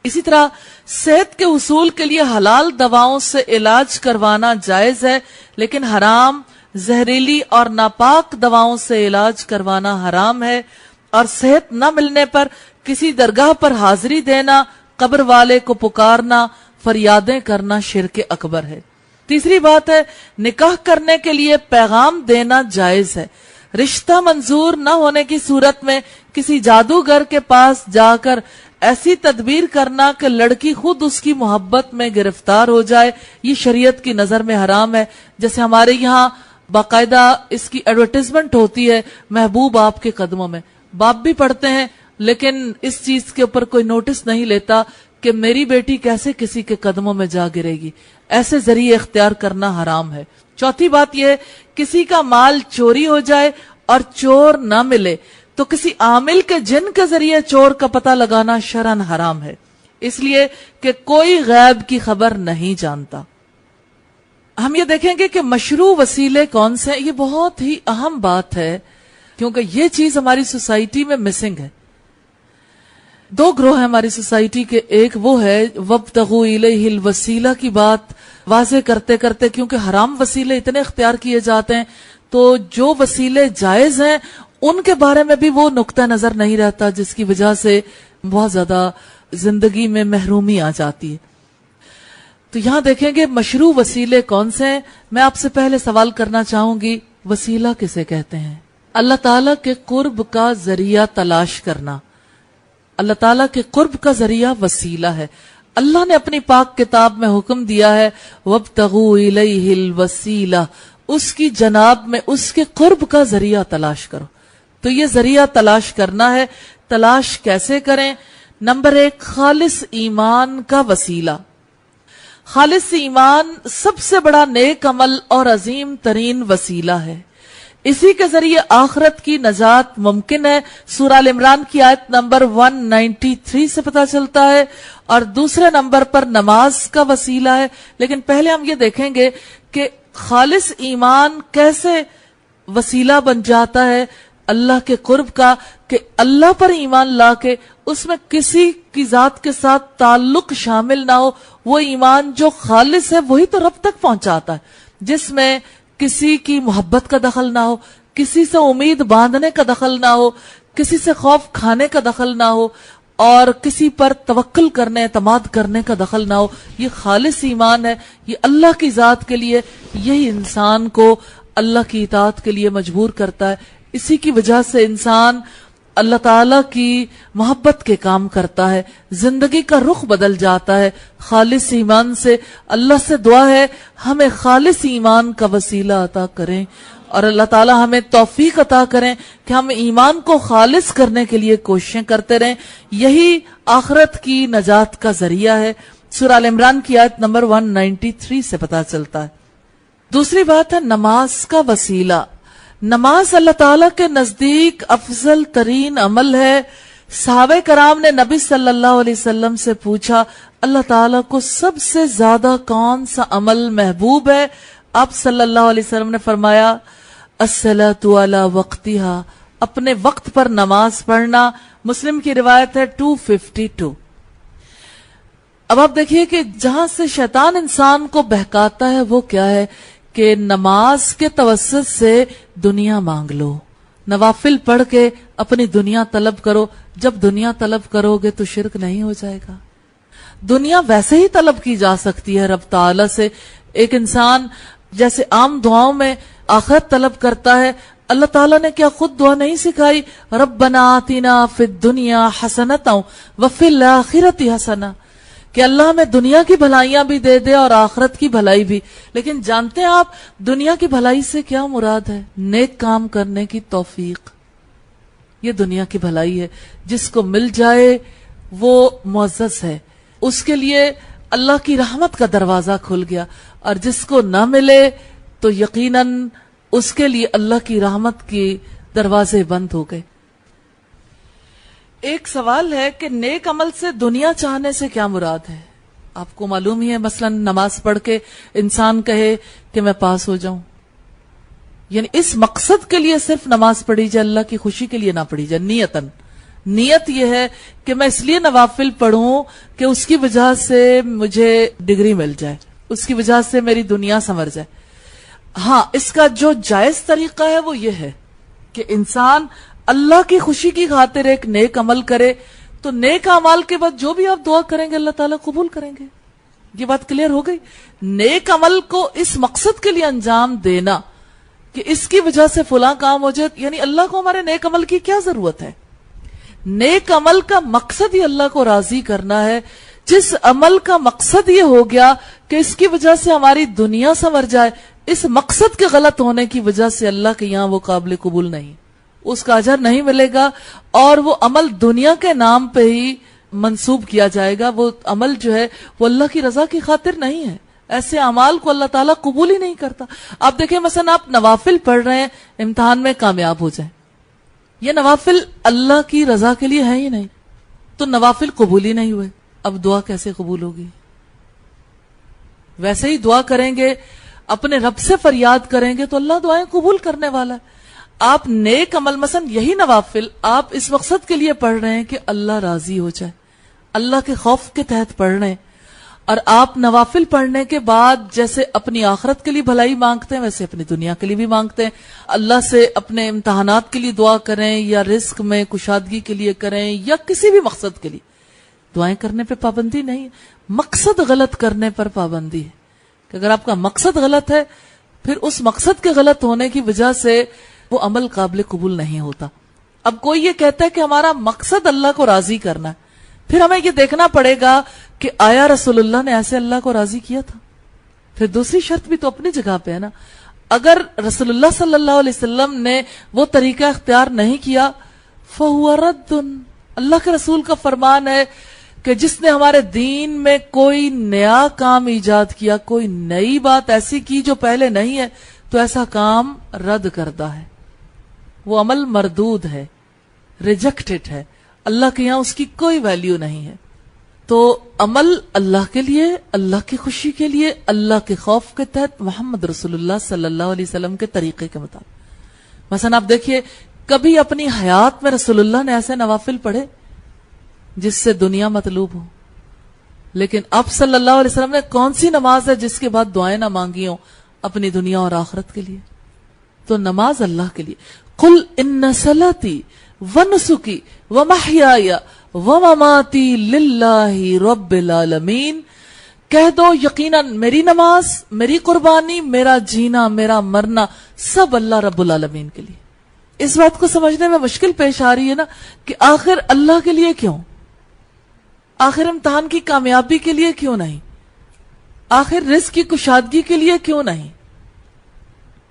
اسی طرح صحت کے حصول کے لیے حلال دواؤں سے علاج کروانا جائز ہے، لیکن حرام زہریلی اور ناپاک دواؤں سے علاج کروانا حرام ہے، اور صحت نہ ملنے پر کسی درگاہ پر حاضری دینا، قبر والے کو پکارنا، فریادیں کرنا شرک اکبر ہے۔ تیسری بات ہے نکاح کرنے کے لیے پیغام دینا جائز ہے۔ رشتہ منظور نہ ہونے کی صورت میں کسی جادوگر کے پاس جا کر ایسی تدبیر کرنا کہ لڑکی خود اس کی محبت میں گرفتار ہو جائے، یہ شریعت کی نظر میں حرام ہے۔ جیسے ہمارے یہاں باقاعدہ اس کی ایڈورٹیزمنٹ ہوتی ہے محبوب آپ کے قدموں میں، باپ بھی پڑھتے ہیں لیکن اس چیز کے اوپر کوئی نوٹس نہیں لیتا کہ میری بیٹی کیسے کسی کے قدموں میں جا گرے گی۔ ایسے ذریعے اختیار کرنا حرام ہے۔ چوتھی بات یہ ہے کسی کا مال چوری ہو جائے اور چور نہ ملے تو کسی عامل کے جن کے ذریعے چور کا پتہ لگانا شرعاً حرام ہے، اس لیے کہ کوئی غیب کی خبر نہیں جانتا۔ ہم یہ دیکھیں گے کہ مشروع وسیلے کون سے ہیں، یہ بہت ہی اہم بات ہے کیونکہ یہ چیز ہماری سوسائٹی میں مسنگ ہے۔ دو گروہ ہیں ہماری سوسائٹی کے، ایک وہ ہے وابتغوا الیہ الوسیلہ کی بات واضح کرتے کرتے، کیونکہ حرام وسیلے اتنے اختیار کیے جاتے ہیں تو جو وسیلے جائز ہیں ان کے بارے میں بھی وہ نقطہ نظر نہیں رہتا، جس کی وجہ سے بہت زیادہ زندگی میں محرومی آ جاتی ہے۔ تو یہاں دیکھیں گے مشروع وسیلے کون سے ہیں۔ میں آپ سے پہلے سوال کرنا چاہوں گی وسیلہ کسے کہتے ہیں؟ اللہ تعالیٰ کے قرب کا ذریعہ تلاش کرنا، اللہ تعالیٰ کے قرب کا ذریعہ وسیلہ ہے۔ اللہ نے اپنی پاک کتاب میں حکم دیا ہے وابتغوا الیہ الوسیلہ، اس کی جناب میں اس کے قرب کا ذریعہ تلاش کرو۔ تو یہ ذریعہ تلاش کرنا ہے۔ تلاش کیسے کریں؟ نمبر ایک، خالص ایمان کا وسیلہ۔ خالص ایمان سب سے بڑا نیک عمل اور عظیم ترین وسیلہ ہے، اسی کے ذریعے آخرت کی نجات ممکن ہے۔ سورہ ال عمران کی آیت نمبر 193 سے پتہ چلتا ہے، اور دوسرے نمبر پر نماز کا وسیلہ ہے۔ لیکن پہلے ہم یہ دیکھیں گے کہ خالص ایمان کیسے وسیلہ بن جاتا ہے اللہ کے قرب کا، کہ اللہ پر ایمان لا کے اس میں کسی کی ذات کے ساتھ تعلق شامل نہ ہو۔ وہ ایمان جو خالص ہے وہی تو رب تک پہنچاتا ہے، جس میں کسی کی محبت کا دخل نہ ہو، کسی سے امید باندھنے کا دخل نہ ہو، کسی سے خوف کھانے کا دخل نہ ہو، اور کسی پر توکل کرنے، اعتماد کرنے کا دخل نہ ہو۔ یہ خالص ایمان ہے، یہ اللہ کی ذات کے لیے، یہی انسان کو اللہ کی اطاعت کے لیے مجبور کرتا ہے۔ اسی کی وجہ سے انسان اللہ تعالیٰ کی محبت کے کام کرتا ہے، زندگی کا رخ بدل جاتا ہے خالص ایمان سے۔ اللہ سے دعا ہے ہمیں خالص ایمان کا وسیلہ عطا کریں، اور اللہ تعالیٰ ہمیں توفیق عطا کریں کہ ہم ایمان کو خالص کرنے کے لیے کوششیں کرتے رہیں۔ یہی آخرت کی نجات کا ذریعہ ہے۔ سورہ ال عمران کی آیت نمبر 193 سے پتہ چلتا ہے۔ دوسری بات ہے نماز کا وسیلہ۔ نماز اللہ تعالیٰ کے نزدیک افضل ترین عمل ہے۔ صحابہ کرام نے نبی صلی اللہ علیہ وسلم سے پوچھا اللہ تعالیٰ کو سب سے زیادہ کون سا عمل محبوب ہے؟ آپ صلی اللہ علیہ وسلم نے فرمایا الصلاۃ علی وقتہا، اپنے وقت پر نماز پڑھنا۔ مسلم کی روایت ہے 252۔ اب آپ دیکھیے کہ جہاں سے شیطان انسان کو بہکاتا ہے وہ کیا ہے کہ نماز کے توسط سے دنیا مانگ لو، نوافل پڑھ کے اپنی دنیا طلب کرو۔ جب دنیا طلب کرو گے تو شرک نہیں ہو جائے گا۔ دنیا ویسے ہی طلب کی جا سکتی ہے رب تعالی سے۔ ایک انسان جیسے عام دعاؤں میں آخرت طلب کرتا ہے، اللہ تعالیٰ نے کیا خود دعا نہیں سکھائی؟ ربنا آتنا فی الدنیا حسنۃ وفی الآخرۃ حسنۃ، کہ اللہ ہمیں دنیا کی بھلائیاں بھی دے دے اور آخرت کی بھلائی بھی. لیکن جانتے ہیں آپ دنیا کی بھلائی سے کیا مراد ہے؟ نیک کام کرنے کی توفیق. یہ دنیا کی بھلائی ہے، جس کو مل جائے وہ معزز ہے، اس کے لیے اللہ کی رحمت کا دروازہ کھل گیا، اور جس کو نہ ملے تو یقیناً اس کے لیے اللہ کی رحمت کے دروازے بند ہو گئے. ایک سوال ہے کہ نیک عمل سے دنیا چاہنے سے کیا مراد ہے؟ آپ کو معلوم ہی ہے، مثلا نماز پڑھ کے انسان کہے کہ میں پاس ہو جاؤں، یعنی اس مقصد کے لیے صرف نماز پڑھی جائے، اللہ کی خوشی کے لیے نہ پڑھی جائے. نیت یہ ہے کہ میں اس لیے نوافل پڑھوں کہ اس کی وجہ سے مجھے ڈگری مل جائے، اس کی وجہ سے میری دنیا سنور جائے. ہاں، اس کا جو جائز طریقہ ہے وہ یہ ہے کہ انسان اللہ کی خوشی کی خاطر ایک نیک عمل کرے، تو نیک اعمال کے بعد جو بھی آپ دعا کریں گے اللہ تعالیٰ قبول کریں گے. یہ بات کلیئر ہو گئی. نیک عمل کو اس مقصد کے لیے انجام دینا کہ اس کی وجہ سے فلاں کام ہو جائے، یعنی اللہ کو ہمارے نیک عمل کی کیا ضرورت ہے؟ نیک عمل کا مقصد ہی اللہ کو راضی کرنا ہے. جس عمل کا مقصد یہ ہو گیا کہ اس کی وجہ سے ہماری دنیا سنور جائے، اس مقصد کے غلط ہونے کی وجہ سے اللہ کے یہاں وہ قابل قبول نہیں، اس کا اجر نہیں ملے گا، اور وہ عمل دنیا کے نام پہ ہی منسوب کیا جائے گا. وہ عمل جو ہے وہ اللہ کی رضا کی خاطر نہیں ہے. ایسے اعمال کو اللہ تعالیٰ قبول ہی نہیں کرتا. آپ دیکھیں مثلا آپ نوافل پڑھ رہے ہیں امتحان میں کامیاب ہو جائیں، یہ نوافل اللہ کی رضا کے لیے ہے ہی نہیں، تو نوافل قبول ہی نہیں ہوئے. اب دعا کیسے قبول ہوگی؟ ویسے ہی دعا کریں گے، اپنے رب سے فریاد کریں گے تو اللہ دعائیں قبول کرنے والا ہے. آپ نیک عمل مثلا یہی نوافل آپ اس مقصد کے لیے پڑھ رہے ہیں کہ اللہ راضی ہو جائے، اللہ کے خوف کے تحت پڑھ رہے ہیں، اور آپ نوافل پڑھنے کے بعد جیسے اپنی آخرت کے لیے بھلائی مانگتے ہیں ویسے اپنی دنیا کے لیے بھی مانگتے ہیں. اللہ سے اپنے امتحانات کے لیے دعا کریں، یا رزق میں کشادگی کے لیے کریں، یا کسی بھی مقصد کے لیے دعائیں کرنے پہ پابندی نہیں. مقصد غلط کرنے پر پابندی ہے کہ اگر آپ کا مقصد غلط ہے پھر اس مقصد کے غلط ہونے کی وجہ سے وہ عمل قابل قبول نہیں ہوتا. اب کوئی یہ کہتا ہے کہ ہمارا مقصد اللہ کو راضی کرنا ہے، پھر ہمیں یہ دیکھنا پڑے گا کہ آیا رسول اللہ نے ایسے اللہ کو راضی کیا تھا؟ پھر دوسری شرط بھی تو اپنی جگہ پہ ہے نا. اگر رسول اللہ صلی اللہ علیہ وسلم نے وہ طریقہ اختیار نہیں کیا فَهُوَ رَدٌّ. اللہ کے رسول کا فرمان ہے کہ جس نے ہمارے دین میں کوئی نیا کام ایجاد کیا، کوئی نئی بات ایسی کی جو پہلے نہیں ہے، تو ایسا کام رد کردہ ہے، وہ عمل مردود ہے، ریجیکٹڈ ہے، اللہ کے یہاں اس کی کوئی ویلیو نہیں ہے. تو عمل اللہ کے لیے، اللہ کی خوشی کے لیے، اللہ کے خوف کے تحت، محمد رسول اللہ صلی اللہ علیہ وسلم کے طریقے کے مطابق. مثلا آپ دیکھیے کبھی اپنی حیات میں رسول اللہ نے ایسے نوافل پڑھے جس سے دنیا مطلوب ہو، لیکن اب صلی اللہ علیہ وسلم نے کون سی نماز ہے جس کے بعد دعائیں نہ مانگی ہوں اپنی دنیا اور آخرت کے لیے؟ تو نماز اللہ کے لیے. قل ان صلاتی ونسکی ومحیای ومماتی للہ رب العالمین. کہہ دو یقیناً میری نماز، میری قربانی، میرا جینا، میرا مرنا سب اللہ رب العالمین کے لیے. اس بات کو سمجھنے میں مشکل پیش آ رہی ہے نا کہ آخر اللہ کے لیے کیوں؟ آخر امتحان کی کامیابی کے لیے کیوں نہیں؟ آخر رزق کی کشادگی کے لیے کیوں نہیں؟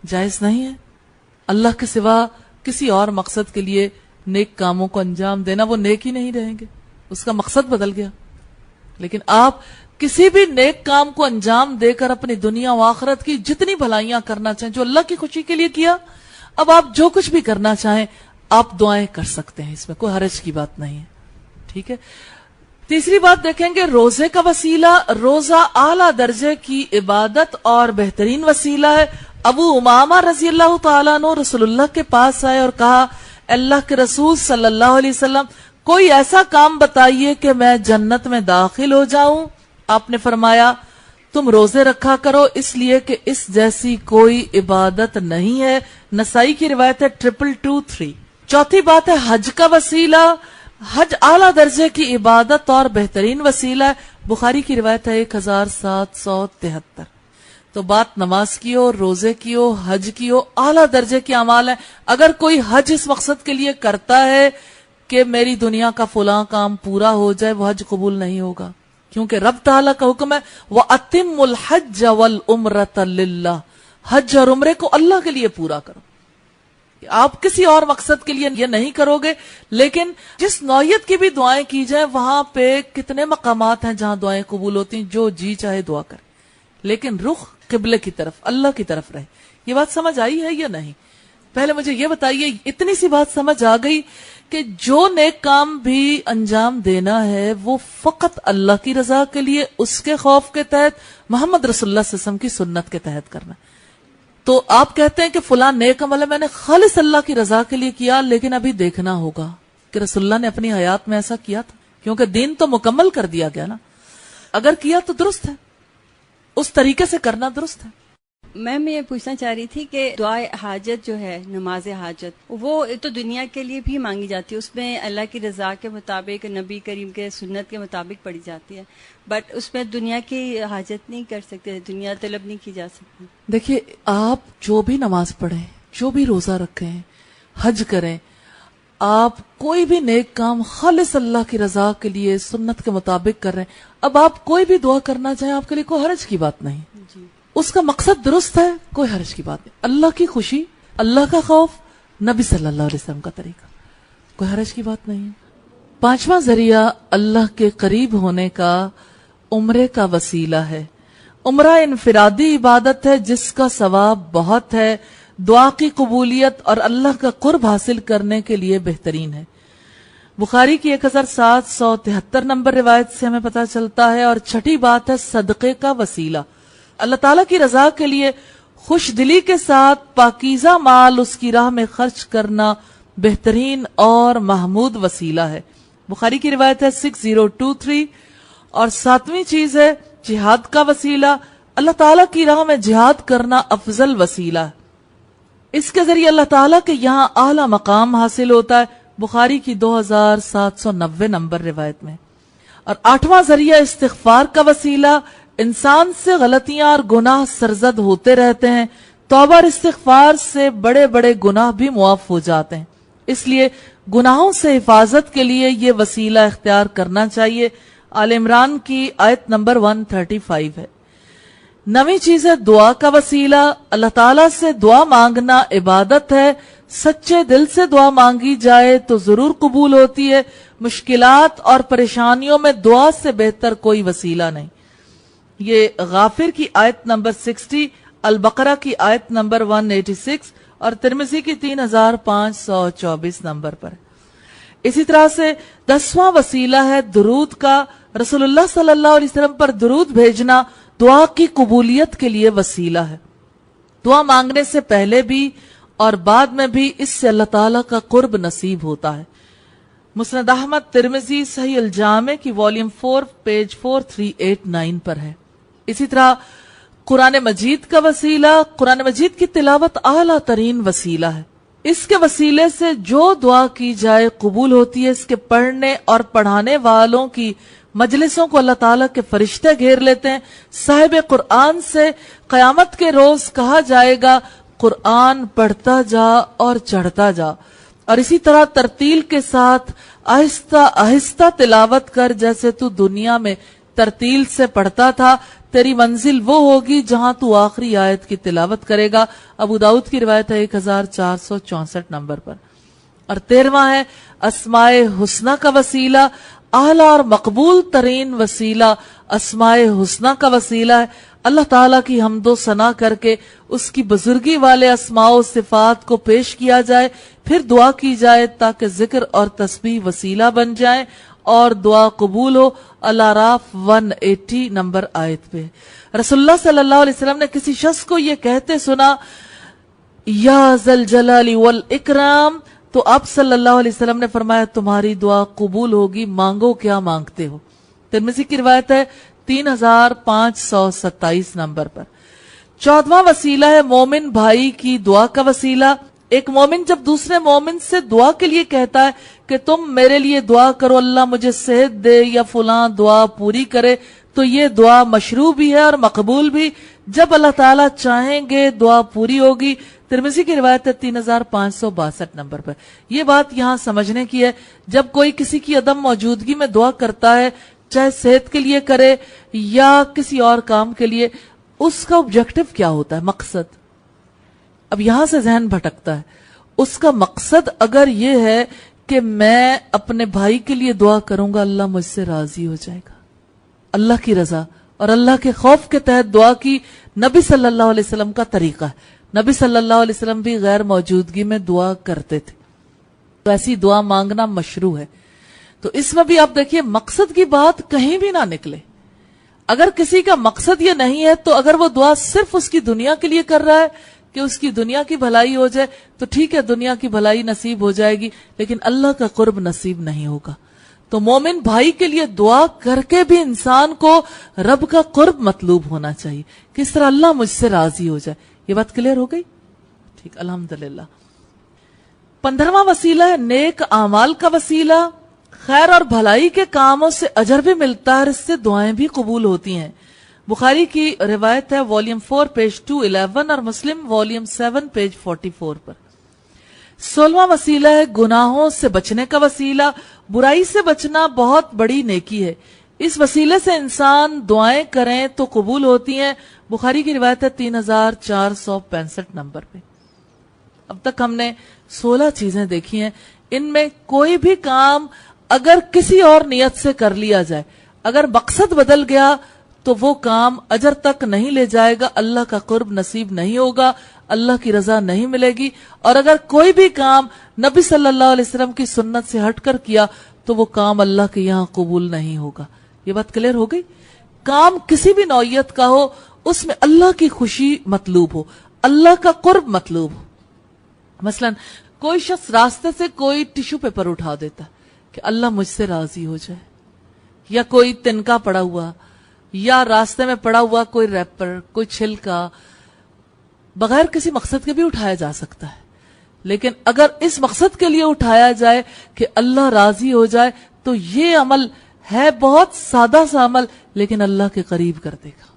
جائز نہیں ہے. اللہ کے سوا کسی اور مقصد کے لیے نیک کاموں کو انجام دینا، وہ نیک ہی نہیں رہیں گے، اس کا مقصد بدل گیا. لیکن آپ کسی بھی نیک کام کو انجام دے کر اپنی دنیا و آخرت کی جتنی بھلائیاں کرنا چاہیں، جو اللہ کی خوشی کے لیے کیا، اب آپ جو کچھ بھی کرنا چاہیں آپ دعائیں کر سکتے ہیں، اس میں کوئی حرج کی بات نہیں ہے. ٹھیک ہے. تیسری بات دیکھیں گے روزے کا وسیلہ. روزہ اعلیٰ درجے کی عبادت اور بہترین وسیلہ ہے. ابو امامہ رضی اللہ تعالیٰ عنہ رسول اللہ کے پاس آئے اور کہا اللہ کے رسول صلی اللہ علیہ وسلم کوئی ایسا کام بتائیے کہ میں جنت میں داخل ہو جاؤں. آپ نے فرمایا تم روزے رکھا کرو، اس لیے کہ اس جیسی کوئی عبادت نہیں ہے. نسائی کی روایت ہے 2223. چوتھی بات ہے حج کا وسیلہ. حج اعلیٰ درجے کی عبادت اور بہترین وسیلہ ہے. بخاری کی روایت ہے 1773. تو بات نماز کی ہو، روزے کی ہو، حج کی ہو، اعلیٰ درجے کے اعمال ہیں. اگر کوئی حج اس مقصد کے لیے کرتا ہے کہ میری دنیا کا فلاں کام پورا ہو جائے، وہ حج قبول نہیں ہوگا، کیونکہ رب تعالیٰ کا حکم ہے وَأَتِمُّ الْحَجَّ وَالْعُمْرَةَ لِلَّهِ، حج اور عمرے کو اللہ کے لیے پورا کرو. آپ کسی اور مقصد کے لیے یہ نہیں کرو گے. لیکن جس نوعیت کی بھی دعائیں کی جائیں، وہاں پہ کتنے مقامات ہیں جہاں دعائیں قبول ہوتی ہیں، جو جی چاہے دعا کرے، لیکن رخ قبلے کی طرف، اللہ کی طرف رہے. یہ بات سمجھ آئی ہے یا نہیں؟ پہلے مجھے یہ بتائیے، اتنی سی بات سمجھ آ گئی کہ جو نیک کام بھی انجام دینا ہے وہ فقط اللہ کی رضا کے لیے، اس کے خوف کے تحت، محمد رسول اللہ صلی اللہ علیہ وسلم کی سنت کے تحت کرنا. تو آپ کہتے ہیں کہ فلاں نیک عمل ہے، میں نے خالص اللہ کی رضا کے لیے کیا، لیکن ابھی دیکھنا ہوگا کہ رسول اللہ نے اپنی حیات میں ایسا کیا تھا، کیونکہ دین تو مکمل کر دیا گیا نا. اگر کیا تو درست ہے، اس طریقے سے کرنا درست ہے. میں یہ پوچھنا چاہ رہی تھی کہ دعائے حاجت جو ہے، نماز حاجت، وہ تو دنیا کے لیے بھی مانگی جاتی ہے، اس میں اللہ کی رضا کے مطابق، نبی کریم کے سنت کے مطابق پڑھی جاتی ہے، بٹ اس میں دنیا کی حاجت نہیں کر سکتے، دنیا طلب نہیں کی جا سکتی. دیکھیے، آپ جو بھی نماز پڑھیں، جو بھی روزہ رکھیں، حج کریں، آپ کوئی بھی نیک کام خالص اللہ کی رضا کے لیے سنت کے مطابق کر رہے ہیں. اب آپ کوئی بھی دعا کرنا چاہیں، آپ کے لیے کوئی حرج کی بات نہیں. جی، اس کا مقصد درست ہے، کوئی حرج کی بات نہیں. اللہ کی خوشی، اللہ کا خوف، نبی صلی اللہ علیہ وسلم کا طریقہ، کوئی حرج کی بات نہیں ہے. پانچواں ذریعہ اللہ کے قریب ہونے کا عمرے کا وسیلہ ہے. عمرہ انفرادی عبادت ہے جس کا ثواب بہت ہے، دعا کی قبولیت اور اللہ کا قرب حاصل کرنے کے لیے بہترین ہے. بخاری کی 1773 نمبر روایت سے ہمیں پتہ چلتا ہے. اور چھٹی بات ہے صدقے کا وسیلہ. اللہ تعالیٰ کی رضا کے لیے خوش دلی کے ساتھ پاکیزہ مال اس کی راہ میں خرچ کرنا بہترین اور محمود وسیلہ ہے. بخاری کی روایت ہے 6023. اور ساتویں چیز ہے جہاد کا وسیلہ. اللہ تعالیٰ کی راہ میں جہاد کرنا افضل وسیلہ ہے. اس کے ذریعے اللہ تعالیٰ کے یہاں اعلیٰ مقام حاصل ہوتا ہے. بخاری کی 2790 نمبر روایت میں. اور آٹھواں ذریعہ استغفار کا وسیلہ. انسان سے غلطیاں اور گناہ سرزد ہوتے رہتے ہیں، توبہ اور استغفار سے بڑے بڑے گناہ بھی معاف ہو جاتے ہیں، اس لیے گناہوں سے حفاظت کے لیے یہ وسیلہ اختیار کرنا چاہیے. آل عمران کی آیت نمبر 135 ہے. نویں چیز ہے دعا کا وسیلہ. اللہ تعالیٰ سے دعا مانگنا عبادت ہے. سچے دل سے دعا مانگی جائے تو ضرور قبول ہوتی ہے. مشکلات اور پریشانیوں میں دعا سے بہتر کوئی وسیلہ نہیں. یہ غافر کی آیت نمبر 60، البقرہ کی آیت نمبر 186 اور ترمذی کی 3524 نمبر پر. اسی طرح سے 10واں وسیلہ ہے درود کا. رسول اللہ صلی اللہ علیہ وسلم پر درود بھیجنا دعا کی قبولیت کے لیے وسیلہ ہے. دعا مانگنے سے پہلے بھی اور بعد میں بھی اس سے اللہ تعالیٰ کا قرب نصیب ہوتا ہے. مسند احمد، ترمذی، صحیح الجامع کی والیوم 4 پیج 4389 پر ہے. اسی طرح قرآن مجید کا وسیلہ. قرآن مجید کی تلاوت اعلیٰ ترین وسیلہ ہے. اس کے وسیلے سے جو دعا کی جائے قبول ہوتی ہے. اس کے پڑھنے اور پڑھانے والوں کی مجلسوں کو اللہ تعالیٰ کے فرشتے گھیر لیتے ہیں. صاحب قرآن سے قیامت کے روز کہا جائے گا قرآن پڑھتا جا اور چڑھتا جا، اور اسی طرح ترتیل کے ساتھ آہستہ آہستہ تلاوت کر جیسے تو دنیا میں ترتیل سے پڑھتا تھا. تیری منزل وہ ہوگی جہاں تو آخری آیت کی تلاوت کرے گا. ابو داؤد کی روایت ہے 1464 نمبر پر. اور 13واں ہے اسماء حسنہ کا وسیلہ. اعلیٰ اور مقبول ترین وسیلہ اسماء حسنہ کا وسیلہ ہے. اللہ تعالیٰ کی حمد و ثنا کر کے اس کی بزرگی والے اسماء و صفات کو پیش کیا جائے، پھر دعا کی جائے تاکہ ذکر اور تسبیح وسیلہ بن جائیں اور دعا قبول ہو. الاعراف 180 نمبر آیت پہ رسول اللہ صلی اللہ علیہ وسلم نے کسی شخص کو یہ کہتے سنا یا ذل جلال والاکرام، تو آپ صلی اللہ علیہ وسلم نے فرمایا تمہاری دعا قبول ہوگی، مانگو کیا مانگتے ہو. ترمذی کی روایت ہے 3527 نمبر پر. 14واں وسیلہ ہے مومن بھائی کی دعا کا وسیلہ. ایک مومن جب دوسرے مومن سے دعا کے لیے کہتا ہے کہ تم میرے لیے دعا کرو، اللہ مجھے صحت دے یا فلاں دعا پوری کرے، تو یہ دعا مشروع بھی ہے اور مقبول بھی. جب اللہ تعالیٰ چاہیں گے دعا پوری ہوگی. ترمذی کی روایت ہے 3562 نمبر پر. یہ بات یہاں سمجھنے کی ہے, جب کوئی کسی کی عدم موجودگی میں دعا کرتا ہے, چاہے صحت کے لیے کرے یا کسی اور کام کے لیے, اس کا آبجیکٹو کیا ہوتا ہے, مقصد. اب یہاں سے ذہن بھٹکتا ہے. اس کا مقصد اگر یہ ہے کہ میں اپنے بھائی کے لیے دعا کروں گا, اللہ مجھ سے راضی ہو جائے گا, اللہ کی رضا اور اللہ کے خوف کے تحت دعا کی نبی صلی اللہ علیہ وسلم کا طریقہ ہے. نبی صلی اللہ علیہ وسلم بھی غیر موجودگی میں دعا کرتے تھے, تو ایسی دعا مانگنا مشروع ہے. تو اس میں بھی آپ دیکھیے مقصد کی بات کہیں بھی نہ نکلے. اگر کسی کا مقصد یہ نہیں ہے تو اگر وہ دعا صرف اس کی دنیا کے لیے کر رہا ہے کہ اس کی دنیا کی بھلائی ہو جائے تو ٹھیک ہے, دنیا کی بھلائی نصیب ہو جائے گی, لیکن اللہ کا قرب نصیب نہیں ہوگا. تو مومن بھائی کے لیے دعا کر کے بھی انسان کو رب کا قرب مطلوب ہونا چاہیے, کس طرح اللہ مجھ سے راضی ہو جائے. یہ بات کلیئر ہو گئی؟ ٹھیک, الحمدللہ. 15واں وسیلہ ہے نیک اعمال کا وسیلہ. خیر اور بھلائی کے کاموں سے اجر بھی ملتا ہے اور اس سے دعائیں بھی قبول ہوتی ہیں. بخاری کی روایت ہے والیوم 4 پیج 211 اور مسلم والیوم 7 پیج 44 پر. 16واں وسیلہ ہے گناہوں سے بچنے کا وسیلہ. برائی سے بچنا بہت بڑی نیکی ہے. اس وسیلے سے انسان دعائیں کریں تو قبول ہوتی ہیں. بخاری کی روایت ہے 3465 نمبر پہ. اب تک ہم نے 16 چیزیں دیکھی ہیں. ان میں کوئی بھی کام اگر کسی اور نیت سے کر لیا جائے, اگر مقصد بدل گیا تو وہ کام اجر تک نہیں لے جائے گا, اللہ کا قرب نصیب نہیں ہوگا, اللہ کی رضا نہیں ملے گی. اور اگر کوئی بھی کام نبی صلی اللہ علیہ وسلم کی سنت سے ہٹ کر کیا تو وہ کام اللہ کے یہاں قبول نہیں ہوگا. یہ بات کلیئر ہو گئی؟ کام کسی بھی نوعیت کا ہو, اس میں اللہ کی خوشی مطلوب ہو, اللہ کا قرب مطلوب ہو. مثلا کوئی شخص راستے سے کوئی ٹیشو پیپر اٹھا دیتا کہ اللہ مجھ سے راضی ہو جائے, یا کوئی تنکا پڑا ہوا, یا راستے میں پڑا ہوا کوئی ریپر, کوئی چھلکا, بغیر کسی مقصد کے بھی اٹھایا جا سکتا ہے. لیکن اگر اس مقصد کے لیے اٹھایا جائے کہ اللہ راضی ہو جائے تو یہ عمل ہے بہت سادہ سا عمل, لیکن اللہ کے قریب کر دے گا.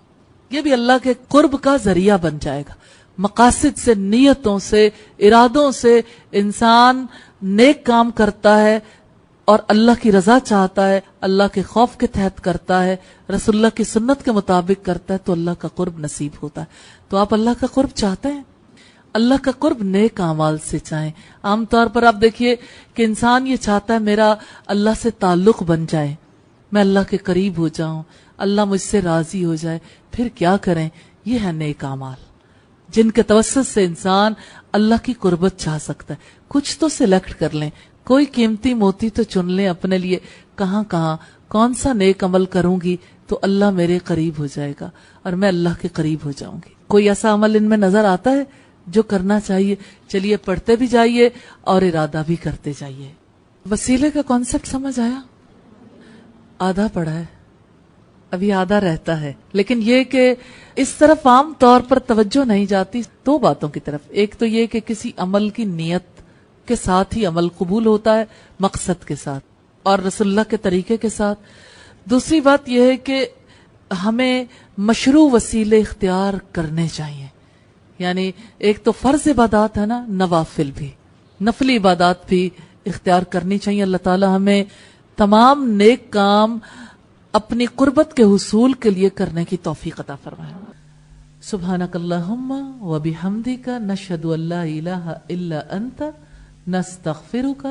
یہ بھی اللہ کے قرب کا ذریعہ بن جائے گا. مقاصد سے, نیتوں سے, ارادوں سے انسان نیک کام کرتا ہے اور اللہ کی رضا چاہتا ہے, اللہ کے خوف کے تحت کرتا ہے, رسول اللہ کی سنت کے مطابق کرتا ہے, تو اللہ کا قرب نصیب ہوتا ہے. تو آپ اللہ کا قرب چاہتے ہیں؟ اللہ کا قرب نیک اعمال سے چاہیں. عام طور پر آپ دیکھیے کہ انسان یہ چاہتا ہے میرا اللہ سے تعلق بن جائے, میں اللہ کے قریب ہو جاؤں, اللہ مجھ سے راضی ہو جائے. پھر کیا کریں؟ یہ ہے نیک اعمال جن کے توسط سے انسان اللہ کی قربت چاہ سکتا ہے. کچھ تو سلیکٹ کر لیں, کوئی قیمتی موتی تو چن لیں اپنے لیے, کہاں کہاں کون سا نیک عمل کروں گی تو اللہ میرے قریب ہو جائے گا اور میں اللہ کے قریب ہو جاؤں گی. کوئی ایسا عمل ان میں نظر آتا ہے جو کرنا چاہیے؟ چلیے پڑھتے بھی جائیے اور ارادہ بھی کرتے جائیے. وسیلے کا کانسیپٹ سمجھ آیا؟ آدھا پڑھا ہے, ابھی آدھا رہتا ہے. لیکن یہ کہ اس طرف عام طور پر توجہ نہیں جاتی دو باتوں کی طرف. ایک تو یہ کہ کسی عمل کی نیت کے ساتھ ہی عمل قبول ہوتا ہے, مقصد کے ساتھ اور رسول اللہ کے طریقے کے ساتھ. دوسری بات یہ ہے کہ ہمیں مشروع وسیلے اختیار کرنے چاہیے. یعنی ایک تو فرض عبادات ہے نا, نوافل بھی, نفلی عبادات بھی اختیار کرنی چاہیے. اللہ تعالی ہمیں تمام نیک کام اپنی قربت کے حصول کے لیے کرنے کی توفیق عطا فرمائے. سبحانک اللہم و بحمدک نشہد ان لا الہ الا انت نستغفرک